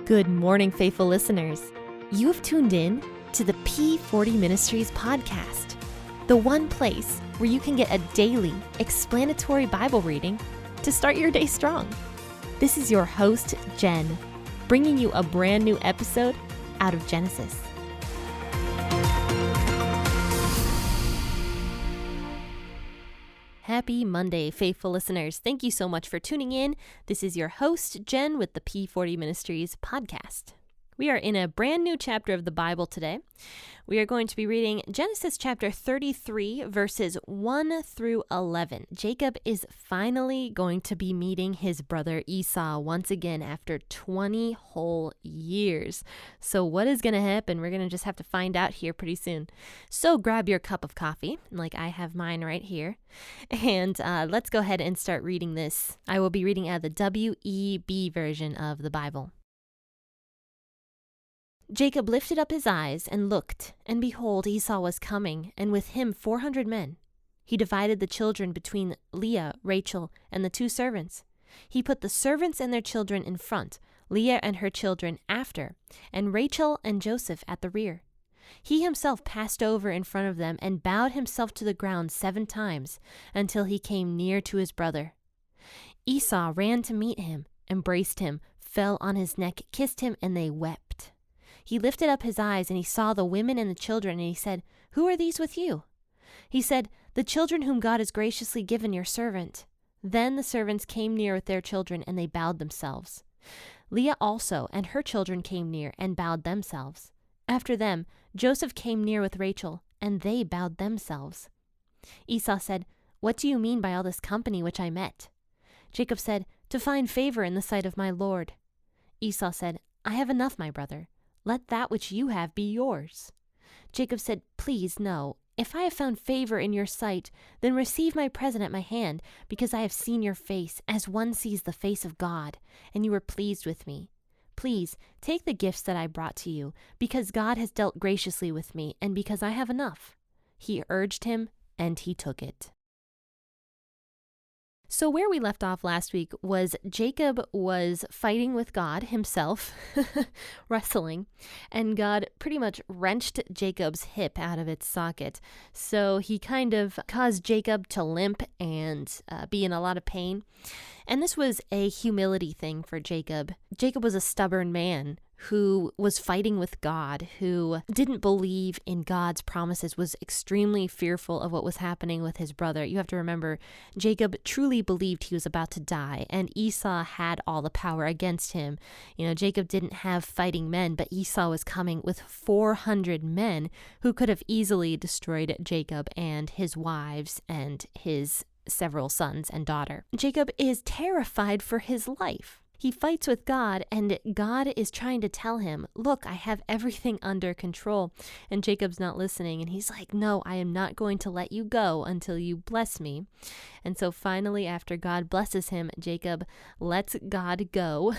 Good morning, faithful listeners. You have tuned in to the P40 Ministries podcast, the one place where you can get a daily explanatory Bible reading to start your day strong. This is your host, Jen, bringing you a brand new episode out of Genesis. Happy Monday, faithful listeners. Thank you so much for tuning in. This is your host, Jen, with the P40 Ministries podcast. We are in a brand new chapter of the Bible today. We are going to be reading Genesis chapter 33, verses 1 through 11. Jacob is finally going to be meeting his brother Esau once again after 20 whole years. So what is going to happen? We're going to just have to find out here pretty soon. So grab your cup of coffee, like I have mine right here, and let's go ahead and start reading this. I will be reading out of the WEB version of the Bible. Jacob lifted up his eyes and looked, and behold, Esau was coming, and with him 400 men. He divided the children between Leah, Rachel, and the two servants. He put the servants and their children in front, Leah and her children after, and Rachel and Joseph at the rear. He himself passed over in front of them and bowed himself to the ground 7 times, until he came near to his brother. Esau ran to meet him, embraced him, fell on his neck, kissed him, and they wept. He lifted up his eyes, and he saw the women and the children, and he said, "Who are these with you?" He said, "The children whom God has graciously given your servant." Then the servants came near with their children, and they bowed themselves. Leah also and her children came near and bowed themselves. After them, Joseph came near with Rachel, and they bowed themselves. Esau said, "What do you mean by all this company which I met?" Jacob said, "To find favor in the sight of my Lord." Esau said, "I have enough, my brother. Let that which you have be yours." Jacob said, "Please, no. If I have found favor in your sight, then receive my present at my hand, because I have seen your face, as one sees the face of God, and you were pleased with me. Please, take the gifts that I brought to you, because God has dealt graciously with me, and because I have enough." He urged him, and he took it. So where we left off last week was Jacob was fighting with God himself, wrestling, and God pretty much wrenched Jacob's hip out of its socket. So he kind of caused Jacob to limp and be in a lot of pain. And this was a humility thing for Jacob. Jacob was a stubborn man who was fighting with God, who didn't believe in God's promises, was extremely fearful of what was happening with his brother. You have to remember, Jacob truly believed he was about to die, and Esau had all the power against him. Jacob didn't have fighting men, but Esau was coming with 400 men who could have easily destroyed Jacob and his wives and his several sons and daughter. Jacob is terrified for his life. He fights with God, and God is trying to tell him, "Look, I have everything under control." And Jacob's not listening, and he's like, "No, I am not going to let you go until you bless me." And so finally, after God blesses him, Jacob lets God go.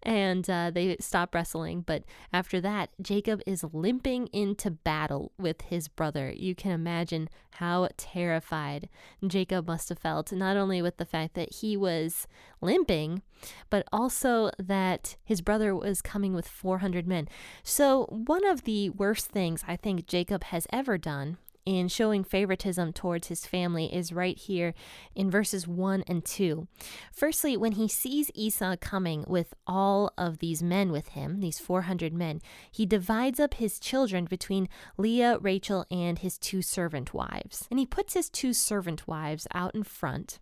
And they stop wrestling. But after that, Jacob is limping into battle with his brother. You can imagine how terrified Jacob must have felt, not only with the fact that he was limping, but also that his brother was coming with 400 men. So one of the worst things I think Jacob has ever done in showing favoritism towards his family is right here in verses 1 and 2. Firstly, when he sees Esau coming with all of these men with him, these 400 men, he divides up his children between Leah, Rachel, and his 2 servant wives. And he puts his 2 servant wives out in front,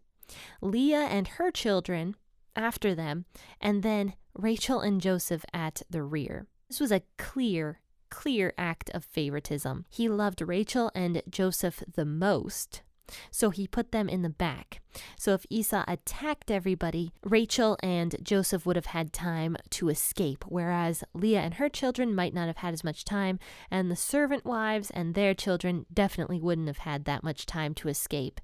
Leah and her children after them, and then Rachel and Joseph at the rear. This was a clear act of favoritism. He loved Rachel and Joseph the most, so he put them in the back. So if Esau attacked everybody, Rachel and Joseph would have had time to escape, whereas Leah and her children might not have had as much time, and the servant wives and their children definitely wouldn't have had that much time to escape.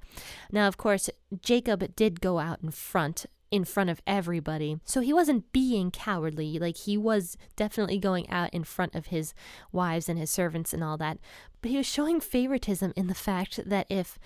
Now, of course, Jacob did go out in front of everybody. So he wasn't being cowardly, like he was definitely going out in front of his wives and his servants and all that. But he was showing favoritism in the fact that if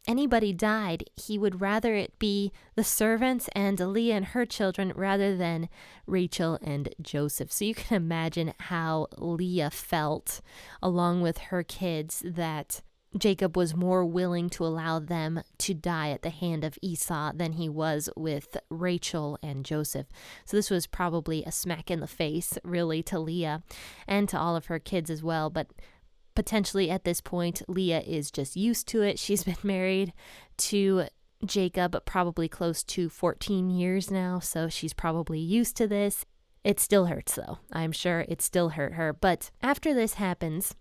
anybody died, he would rather it be the servants and Leah and her children rather than Rachel and Joseph. So you can imagine how Leah felt along with her kids that Jacob was more willing to allow them to die at the hand of Esau than he was with Rachel and Joseph. So this was probably a smack in the face, really, to Leah and to all of her kids as well. But potentially at this point, Leah is just used to it. She's been married to Jacob probably close to 14 years now, so she's probably used to this. It still hurts, though. I'm sure it still hurt her. But after this happens,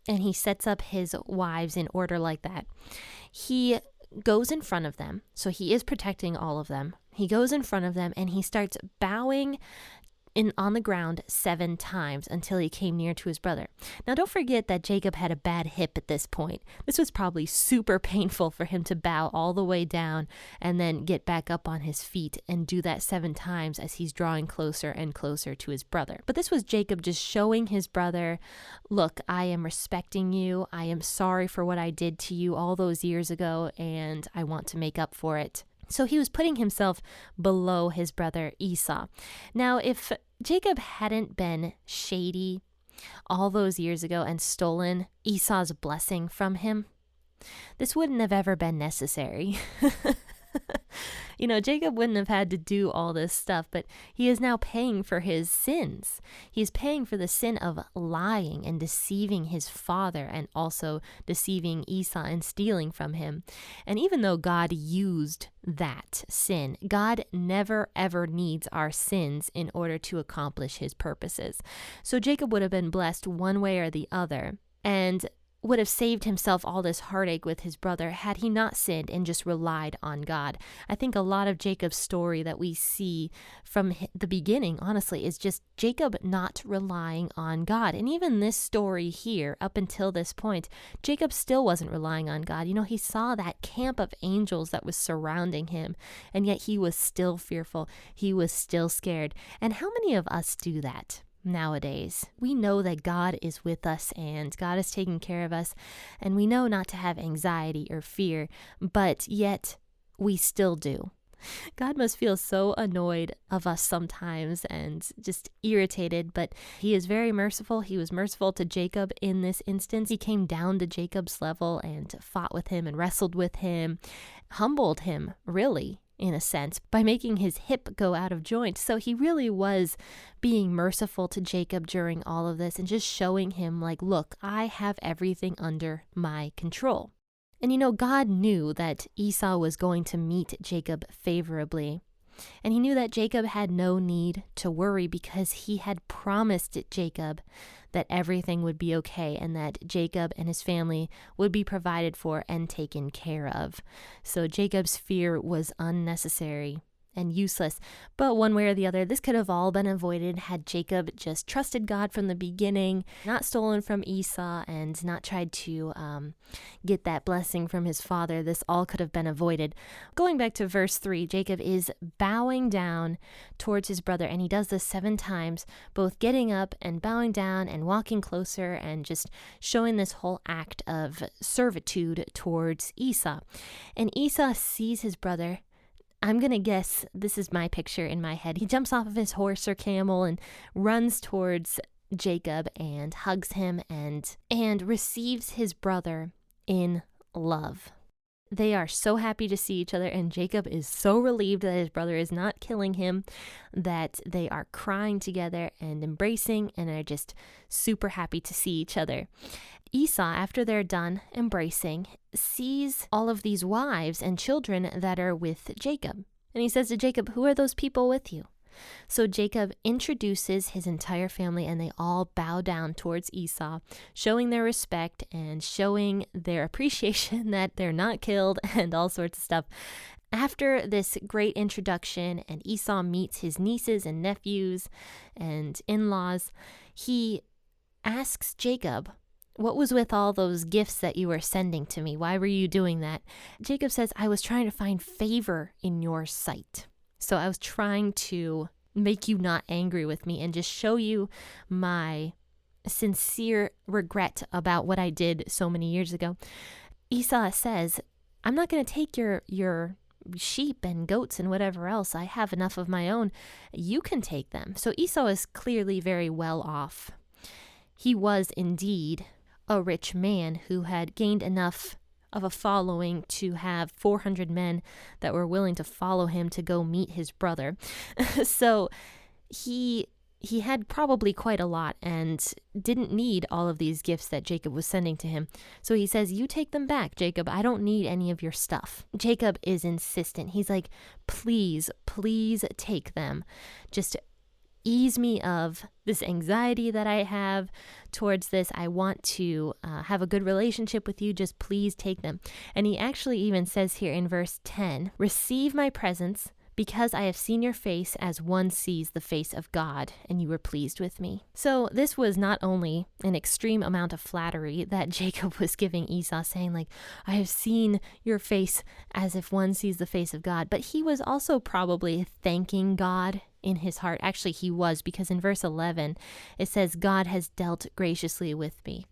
and he sets up his wives in order like that, he goes in front of them. So he is protecting all of them. He goes in front of them and he starts bowing on the ground 7 times until he came near to his brother. Now, don't forget that Jacob had a bad hip at this point. This was probably super painful for him to bow all the way down and then get back up on his feet and do that 7 times as he's drawing closer and closer to his brother. But this was Jacob just showing his brother, look, I am respecting you. I am sorry for what I did to you all those years ago, and I want to make up for it. So he was putting himself below his brother Esau. Now, if Jacob hadn't been shady all those years ago and stolen Esau's blessing from him, this wouldn't have ever been necessary. Jacob wouldn't have had to do all this stuff, but he is now paying for his sins. He's paying for the sin of lying and deceiving his father and also deceiving Esau and stealing from him. And even though God used that sin, God never ever needs our sins in order to accomplish his purposes. So Jacob would have been blessed one way or the other, and would have saved himself all this heartache with his brother had he not sinned and just relied on God. I think a lot of Jacob's story that we see from the beginning, honestly, is just Jacob not relying on God. And even this story here, up until this point, Jacob still wasn't relying on God. He saw that camp of angels that was surrounding him, and yet he was still fearful. He was still scared. And how many of us do that? Nowadays, we know that God is with us and God is taking care of us, and we know not to have anxiety or fear, but yet we still do. God must feel so annoyed of us sometimes and just irritated, but he is very merciful. He was merciful to Jacob in this instance. He came down to Jacob's level and fought with him and wrestled with him, humbled him, really, in a sense, by making his hip go out of joint. So he really was being merciful to Jacob during all of this and just showing him like, look, I have everything under my control. And God knew that Esau was going to meet Jacob favorably. And he knew that Jacob had no need to worry because he had promised Jacob that everything would be okay and that Jacob and his family would be provided for and taken care of. So Jacob's fear was unnecessary and useless. But one way or the other, this could have all been avoided had Jacob just trusted God from the beginning, not stolen from Esau, and not tried to get that blessing from his father. This all could have been avoided. Going back to verse 3, Jacob is bowing down towards his brother, and he does this 7 times, both getting up and bowing down and walking closer and just showing this whole act of servitude towards Esau. And Esau sees his brother. I'm going to guess this is my picture in my head. He jumps off of his horse or camel and runs towards Jacob and hugs him and receives his brother in love. They are so happy to see each other, and Jacob is so relieved that his brother is not killing him that they are crying together and embracing and are just super happy to see each other. Esau, after they're done embracing, sees all of these wives and children that are with Jacob. And he says to Jacob, "Who are those people with you?" So Jacob introduces his entire family, and they all bow down towards Esau, showing their respect and showing their appreciation that they're not killed and all sorts of stuff. After this great introduction, and Esau meets his nieces and nephews and in-laws, he asks Jacob, "What was with all those gifts that you were sending to me? Why were you doing that?" Jacob says, "I was trying to find favor in your sight. So I was trying to make you not angry with me and just show you my sincere regret about what I did so many years ago." Esau says, I'm not going to take your sheep and goats and whatever else. I have enough of my own. You can take them. So Esau is clearly very well off. He was indeed a rich man who had gained enough of a following to have 400 men that were willing to follow him to go meet his brother. So he had probably quite a lot and didn't need all of these gifts that Jacob was sending to him. So he says, you take them back, Jacob. I don't need any of your stuff. Jacob is insistent. He's like, please, please take them. Just ease me of this anxiety that I have towards this. I want to have a good relationship with you. Just please take them. And he actually even says here in verse 10, receive my presents, because I have seen your face as one sees the face of God, and you were pleased with me. So this was not only an extreme amount of flattery that Jacob was giving Esau, saying like, I have seen your face as if one sees the face of God, but he was also probably thanking God in his heart. Actually, he was, because in verse 11, it says, God has dealt graciously with me.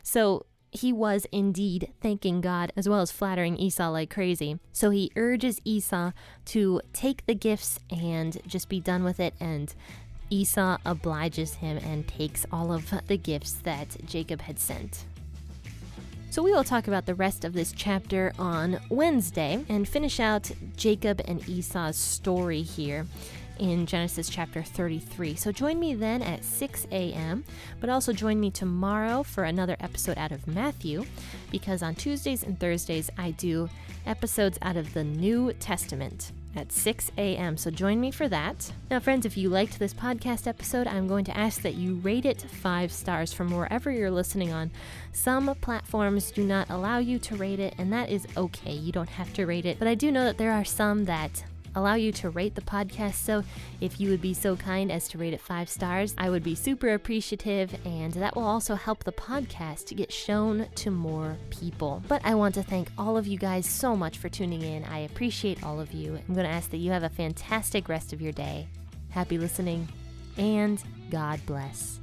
So he was indeed thanking God as well as flattering Esau like crazy. So he urges Esau to take the gifts and just be done with it. And Esau obliges him and takes all of the gifts that Jacob had sent. So we will talk about the rest of this chapter on Wednesday and finish out Jacob and Esau's story here in Genesis chapter 33. So join me then at 6 a.m., but also join me tomorrow for another episode out of Matthew, because on Tuesdays and Thursdays I do episodes out of the New Testament at 6 a.m. So join me for that. Now, friends, if you liked this podcast episode, I'm going to ask that you rate it 5 stars from wherever you're listening on. Some platforms do not allow you to rate it, and that is okay. You don't have to rate it, but I do know that there are some that allow you to rate the podcast. So if you would be so kind as to rate it 5 stars, I would be super appreciative, and that will also help the podcast to get shown to more people. But I want to thank all of you guys so much for tuning in. I appreciate all of you. I'm going to ask that you have a fantastic rest of your day. Happy listening, and God bless.